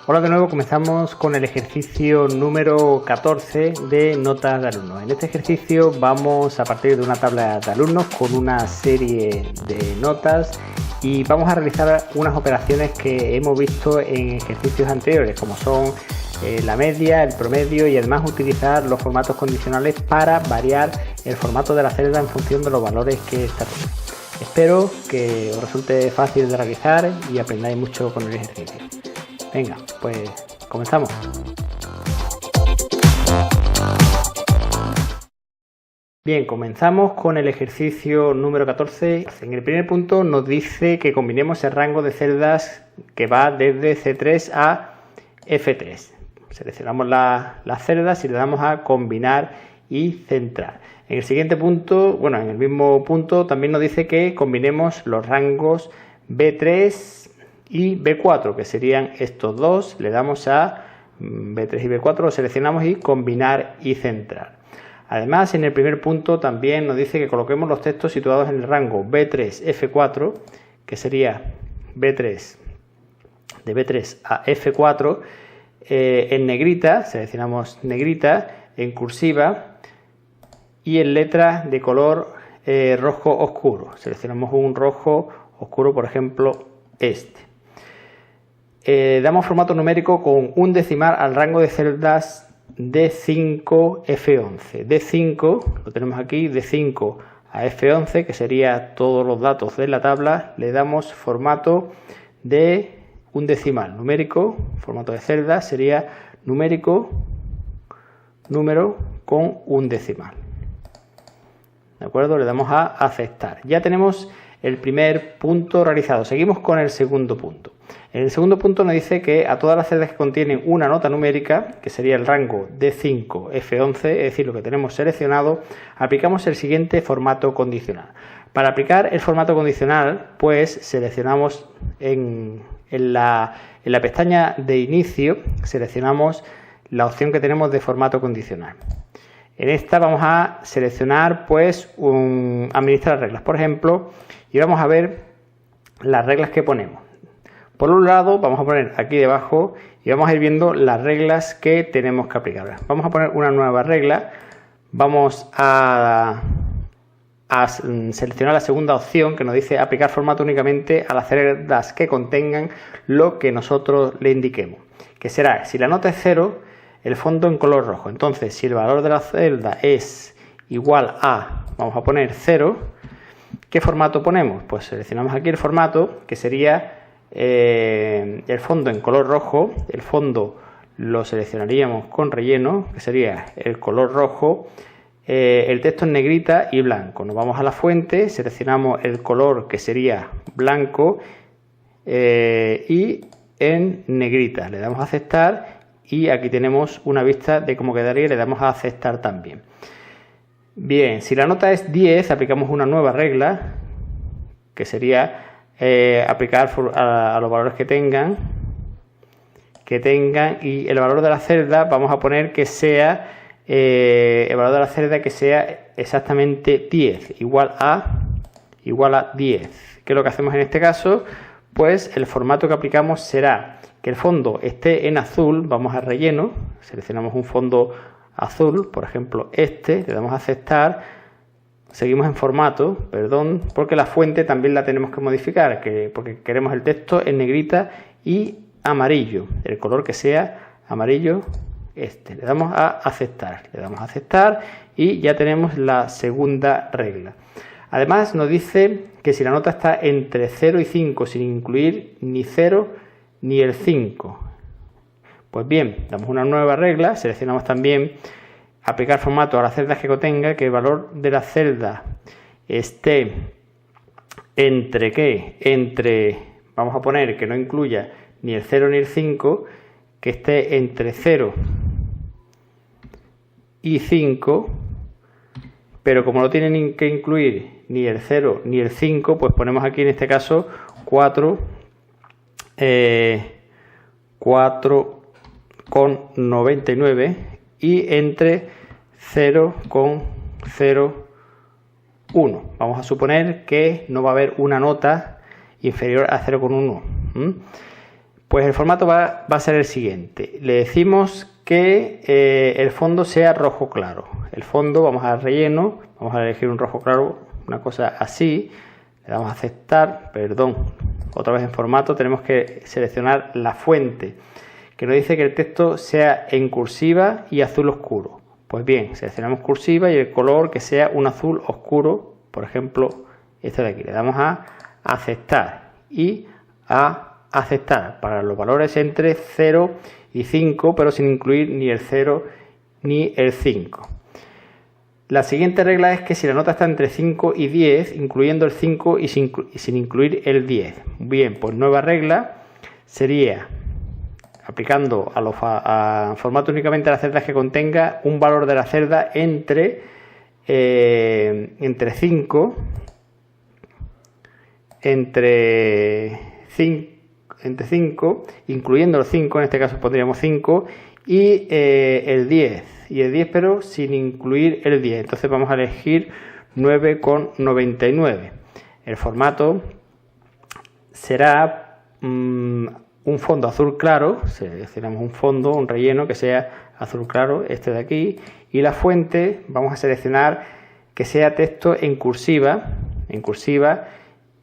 Hola de nuevo, comenzamos con el ejercicio número 14 de notas de alumnos. En este ejercicio vamos a partir de una tabla de alumnos con una serie de notas y vamos a realizar unas operaciones que hemos visto en ejercicios anteriores, como son la media, el promedio y además utilizar los formatos condicionales para variar el formato de la celda en función de los valores que establece. Espero que os resulte fácil de realizar y aprendáis mucho con el ejercicio. Venga, pues comenzamos. Bien, comenzamos con el ejercicio número 14. En el primer punto nos dice que combinemos el rango de celdas que va desde C3 a F3. Seleccionamos las celdas y le damos a combinar y centrar. En el siguiente punto, en el mismo punto también nos dice que combinemos los rangos B3 y B4, que serían estos dos. Le damos a B3 y B4, lo seleccionamos y combinar y centrar. Además, en el primer punto también nos dice que coloquemos los textos situados en el rango B3, F4, que sería B3, de B3 a F4, en negrita, seleccionamos negrita, en cursiva y en letras de color rojo oscuro. Seleccionamos un rojo oscuro, por ejemplo, este. Damos formato numérico con un decimal al rango de celdas D5, F11. D5, lo tenemos aquí, D5 a F11, que sería todos los datos de la tabla. Le damos formato de un decimal numérico, formato de celda sería numérico, número con un decimal. ¿De acuerdo? Le damos a aceptar. Ya tenemos el primer punto realizado. Seguimos con el segundo punto. En el segundo punto nos dice que a todas las celdas que contienen una nota numérica, que sería el rango D5, F11, es decir, lo que tenemos seleccionado, aplicamos el siguiente formato condicional. Para aplicar el formato condicional, pues seleccionamos en la pestaña de inicio, seleccionamos la opción que tenemos de formato condicional. En esta vamos a seleccionar pues administrar reglas, por ejemplo, y vamos a ver las reglas que ponemos. Por un lado vamos a poner aquí debajo y vamos a ir viendo las reglas que tenemos que aplicar. Vamos a poner una nueva regla, vamos a seleccionar la segunda opción que nos dice aplicar formato únicamente a las celdas que contengan lo que nosotros le indiquemos, que será, si la nota es 0, el fondo en color rojo. Entonces, si el valor de la celda es igual a, vamos a poner 0, ¿qué formato ponemos? Pues seleccionamos aquí el formato, que sería el fondo en color rojo. El fondo lo seleccionaríamos con relleno, que sería el color rojo. El texto en negrita y blanco. Nos vamos a la fuente, seleccionamos el color que sería blanco y en negrita. Le damos a aceptar y aquí tenemos una vista de cómo quedaría y le damos a aceptar también. Bien, si la nota es 10, aplicamos una nueva regla que sería aplicar a los valores que tengan y el valor de la celda vamos a poner que sea el valor de la celda que sea exactamente 10, igual a 10. ¿Qué es lo que hacemos en este caso? Pues el formato que aplicamos será que el fondo esté en azul, vamos a relleno, seleccionamos un fondo azul, por ejemplo le damos a aceptar, seguimos en formato, porque la fuente también la tenemos que modificar, porque queremos el texto en negrita y amarillo, el color que sea amarillo. Le damos a aceptar, y ya tenemos la segunda regla. Además nos dice que si la nota está entre 0 y 5 sin incluir ni 0 ni el 5, pues bien, damos una nueva regla, seleccionamos también aplicar formato a las celdas que contenga, que el valor de la celda esté entre vamos a poner que no incluya ni el 0 ni el 5, que esté entre 0 y 5, pero como no tienen que incluir ni el 0 ni el 5, pues ponemos aquí en este caso 4,99 y entre 0,01. Vamos a suponer que no va a haber una nota inferior a 0,1. Pues el formato va a ser el siguiente. Le decimos que el fondo sea rojo claro. El fondo, vamos a relleno, vamos a elegir un rojo claro, una cosa así. Le damos a aceptar, perdón, otra vez en formato tenemos que seleccionar la fuente, que nos dice que el texto sea en cursiva y azul oscuro. Pues bien, seleccionamos cursiva y el color que sea un azul oscuro, por ejemplo, este de aquí. Le damos a aceptar y a aceptar para los valores entre 0 y 5, pero sin incluir ni el 0 ni el 5. La siguiente regla es que si la nota está entre 5 y 10, incluyendo el 5 y sin incluir el 10. Bien, pues nueva regla sería aplicando a formato únicamente a las celdas que contenga un valor de la celda entre 5, entre 5, incluyendo el 5, en este caso pondríamos 5, y el 10. Y el 10, pero sin incluir el 10. Entonces vamos a elegir 9,99. El formato será un fondo azul claro. Seleccionamos un fondo, un relleno que sea azul claro, este de aquí. Y la fuente vamos a seleccionar que sea texto en cursiva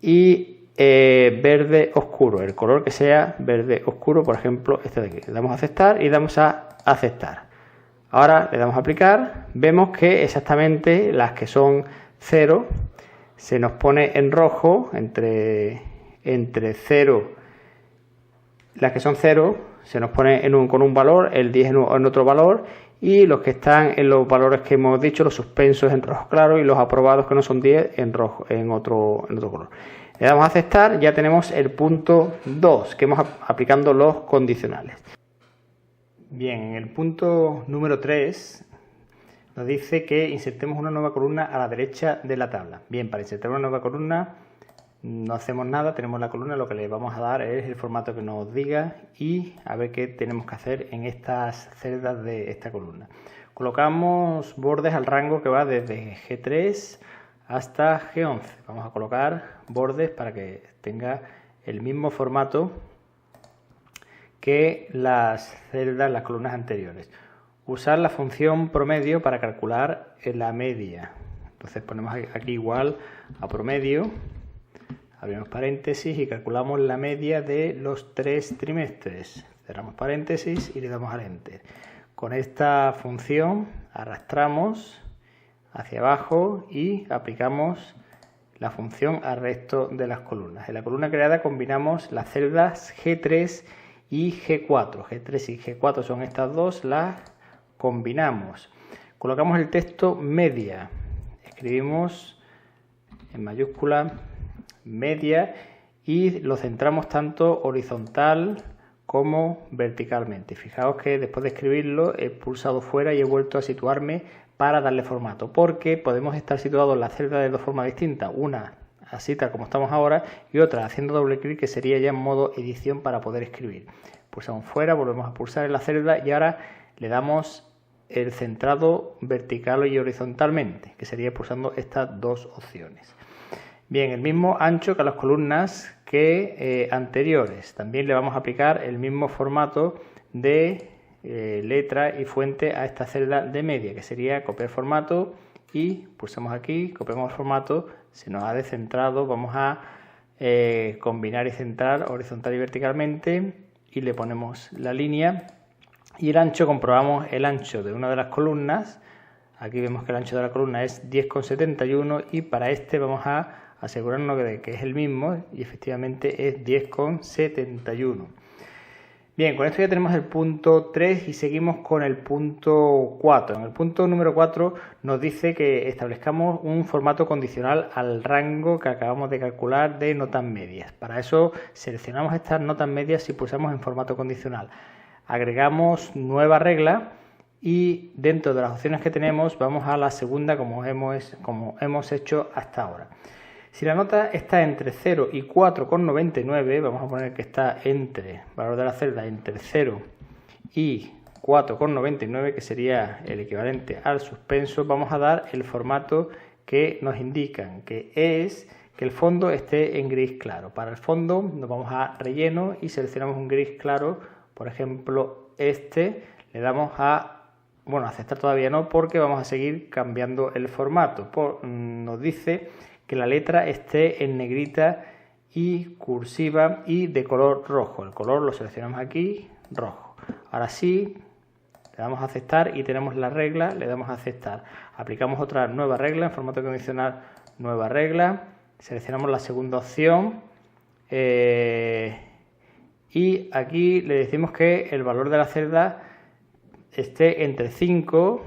y verde oscuro. El color que sea verde oscuro, por ejemplo, este de aquí. Le damos a aceptar y damos a aceptar. Ahora le damos a aplicar, vemos que exactamente las que son 0 se nos pone en rojo, entre 0, las que son 0 se nos pone con un valor, el 10 en otro valor, y los que están en los valores que hemos dicho, los suspensos en rojo claro y los aprobados que no son 10 en rojo, en otro color. Le damos a aceptar, ya tenemos el punto 2, que hemos aplicando los condicionales. Bien, en el punto número 3 nos dice que insertemos una nueva columna a la derecha de la tabla. Bien, para insertar una nueva columna no hacemos nada, tenemos la columna, lo que le vamos a dar es el formato que nos diga y a ver qué tenemos que hacer en estas celdas de esta columna. Colocamos bordes al rango que va desde G3 hasta G11. Vamos a colocar bordes para que tenga el mismo formato que las celdas, las columnas anteriores. Usar la función promedio para calcular la media. Entonces ponemos aquí igual a promedio, abrimos paréntesis y calculamos la media de los 3 trimestres. Cerramos paréntesis y le damos al enter. Con esta función arrastramos hacia abajo y aplicamos la función al resto de las columnas. En la columna creada combinamos las celdas G3 y G4. G3 y G4 son estas dos, las combinamos. Colocamos el texto media. Escribimos en mayúscula media y lo centramos tanto horizontal como verticalmente. Fijaos que después de escribirlo he pulsado fuera y he vuelto a situarme para darle formato, porque podemos estar situados en la celda de dos formas distintas, una así tal como estamos ahora y otra haciendo doble clic, que sería ya en modo edición para poder escribir. Pulsamos fuera, volvemos a pulsar en la celda y ahora le damos el centrado vertical y horizontalmente, que sería pulsando estas dos opciones. Bien, el mismo ancho que las columnas que anteriores. También le vamos a aplicar el mismo formato de letra y fuente a esta celda de media, que sería copiar formato y pulsamos aquí, copiamos el formato, se nos ha descentrado, vamos a combinar y centrar horizontal y verticalmente y le ponemos la línea y el ancho, comprobamos el ancho de una de las columnas. Aquí vemos que el ancho de la columna es 10,71 y para este vamos a asegurarnos de que es el mismo y efectivamente es 10,71. Bien, con esto ya tenemos el punto 3 y seguimos con el punto 4. En el punto número 4 nos dice que establezcamos un formato condicional al rango que acabamos de calcular de notas medias. Para eso seleccionamos estas notas medias y pulsamos en formato condicional. Agregamos nueva regla y dentro de las opciones que tenemos vamos a la segunda como hemos hecho hasta ahora. Si la nota está entre 0 y 4,99, vamos a poner que está entre, valor de la celda, entre 0 y 4,99, que sería el equivalente al suspenso, vamos a dar el formato que nos indican, que es que el fondo esté en gris claro. Para el fondo nos vamos a relleno y seleccionamos un gris claro, por ejemplo este, le damos a, bueno, aceptar todavía no, porque vamos a seguir cambiando el formato. Nos dice que la letra esté en negrita y cursiva y de color rojo. El color lo seleccionamos aquí, rojo. Ahora sí, le damos a aceptar y tenemos la regla, le damos a aceptar. Aplicamos otra nueva regla en formato condicional, nueva regla. Seleccionamos la segunda opción y aquí le decimos que el valor de la celda esté entre 5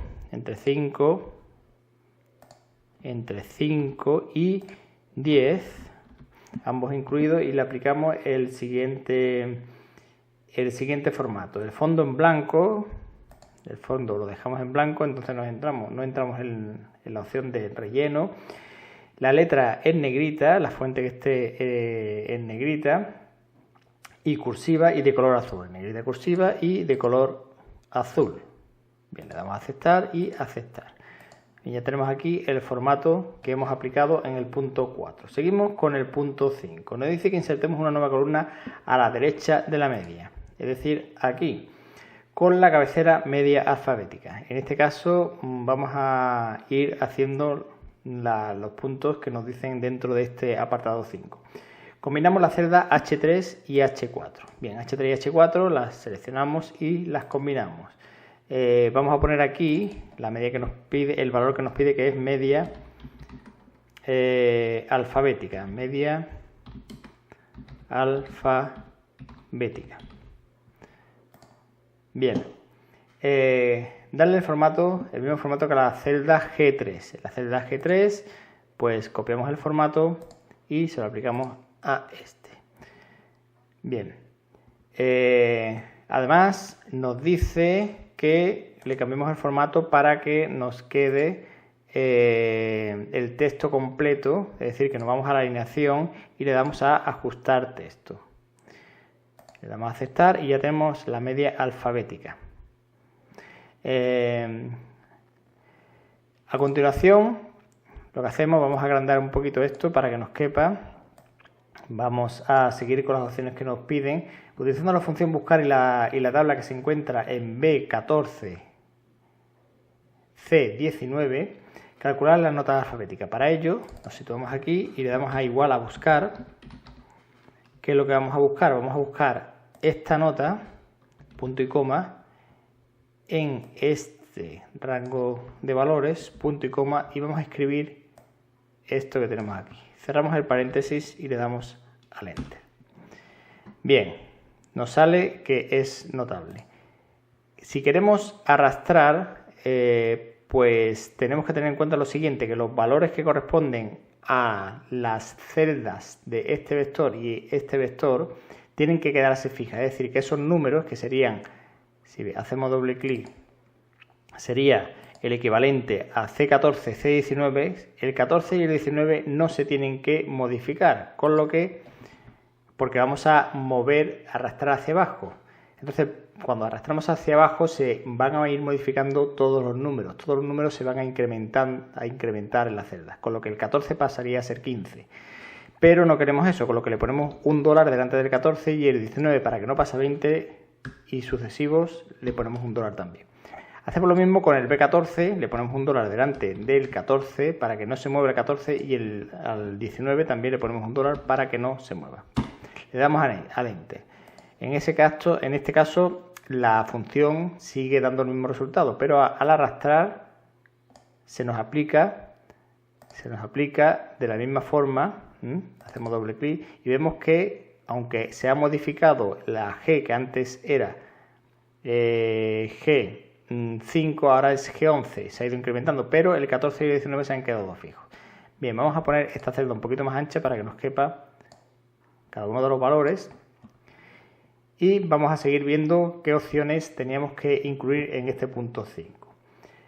y 10, ambos incluidos, y le aplicamos el siguiente formato. El fondo en blanco, el fondo lo dejamos en blanco, entonces no entramos en la opción de relleno. La letra en negrita, la fuente que esté en negrita y cursiva y de color azul, negrita cursiva y de color azul. Bien, le damos a aceptar y aceptar. Y ya tenemos aquí el formato que hemos aplicado en el punto 4. Seguimos con el punto 5. Nos dice que insertemos una nueva columna a la derecha de la media, es decir, aquí, con la cabecera media alfabética. En este caso vamos a ir haciendo los puntos que nos dicen dentro de este apartado 5. Combinamos las celdas H3 y H4. Bien, H3 y H4 las seleccionamos y las combinamos. Vamos a poner aquí la media que nos pide, el valor que nos pide, que es media alfabética. Media alfabética. Bien. Darle el mismo formato que la celda G3. En la celda G3, pues copiamos el formato y se lo aplicamos a este. Bien. Además, nos dice que le cambiemos el formato para que nos quede el texto completo, es decir, que nos vamos a la alineación y le damos a ajustar texto. Le damos a aceptar y ya tenemos la media alfabética. A continuación, lo que hacemos, vamos a agrandar un poquito esto para que nos quepa. Vamos a seguir con las opciones que nos piden, utilizando la función buscar y la tabla que se encuentra en B14, C19, calcular las notas alfabéticas. Para ello, nos situamos aquí y le damos a igual a buscar. ¿Qué es lo que vamos a buscar? Vamos a buscar esta nota, punto y coma, en este rango de valores, punto y coma, y vamos a escribir esto que tenemos aquí. Cerramos el paréntesis y le damos al Enter. Bien, nos sale que es notable. Si queremos arrastrar, pues tenemos que tener en cuenta lo siguiente, que los valores que corresponden a las celdas de este vector y este vector tienen que quedarse fijas, es decir, que esos números que serían, si hacemos doble clic, sería el equivalente a C14, C19, el 14 y el 19 no se tienen que modificar, con lo que, porque vamos a arrastrar hacia abajo. Entonces, cuando arrastramos hacia abajo se van a ir modificando todos los números se van a incrementar en las celdas, con lo que el 14 pasaría a ser 15. Pero no queremos eso, con lo que le ponemos $1 delante del 14 y el 19, para que no pase a 20 y sucesivos, le ponemos $1 también. Hacemos lo mismo con el B14, le ponemos $1 delante del 14 para que no se mueva el 14 y al 19 también le ponemos $1 para que no se mueva. Le damos al Enter. En este caso la función sigue dando el mismo resultado, pero al arrastrar se nos aplica de la misma forma. Hacemos doble clic y vemos que, aunque se ha modificado la G, que antes era G5, ahora es G11, se ha ido incrementando, pero el 14 y el 19 se han quedado fijos. Bien, vamos a poner esta celda un poquito más ancha para que nos quepa cada uno de los valores y vamos a seguir viendo qué opciones teníamos que incluir en este punto 5.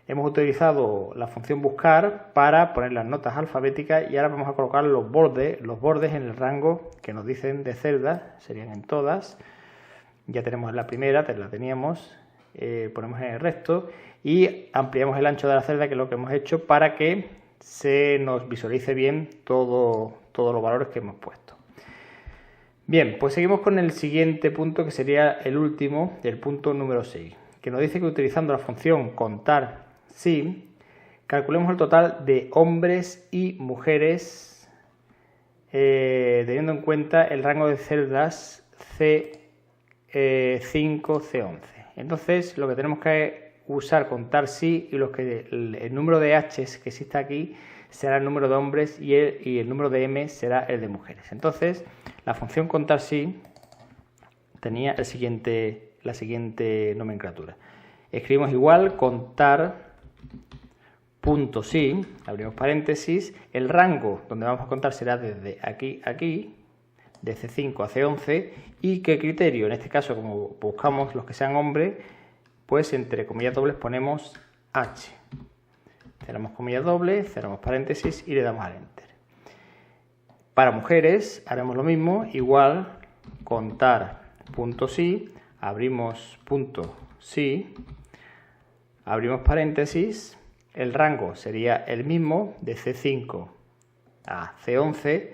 Hemos utilizado la función buscar para poner las notas alfabéticas y ahora vamos a colocar los bordes en el rango que nos dicen de celdas, serían en todas. Ya tenemos la primera, la teníamos, ponemos en el resto y ampliamos el ancho de la celda, que es lo que hemos hecho, para que se nos visualice bien todo todos los valores que hemos puesto. Bien, pues seguimos con el siguiente punto, que sería el último, el punto número 6, que nos dice que utilizando la función contar si, calculemos el total de hombres y mujeres teniendo en cuenta el rango de celdas C5, C11. Entonces, lo que tenemos que usar contar si, y el número de H's que existe aquí será el número de hombres y el número de M será el de mujeres. Entonces, la función contar si tenía la siguiente nomenclatura. Escribimos igual contar punto si, abrimos paréntesis, el rango donde vamos a contar será desde aquí a aquí, de C5 a C11, y qué criterio, en este caso como buscamos los que sean hombres, pues entre comillas dobles ponemos H. Cerramos comillas dobles, cerramos paréntesis y le damos al Enter. Para mujeres haremos lo mismo, igual contar punto si, abrimos punto si, abrimos paréntesis, el rango sería el mismo de C5 a C11,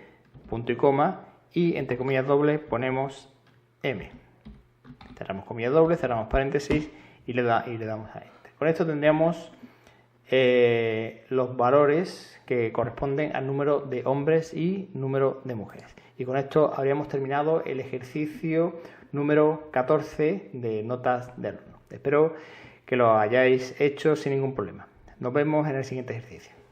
punto y coma, y entre comillas dobles ponemos M. Cerramos comillas dobles, cerramos paréntesis y le damos a Enter. Con esto tendríamos los valores que corresponden al número de hombres y número de mujeres. Y con esto habríamos terminado el ejercicio número 14 de notas de alumno. Espero que lo hayáis hecho sin ningún problema. Nos vemos en el siguiente ejercicio.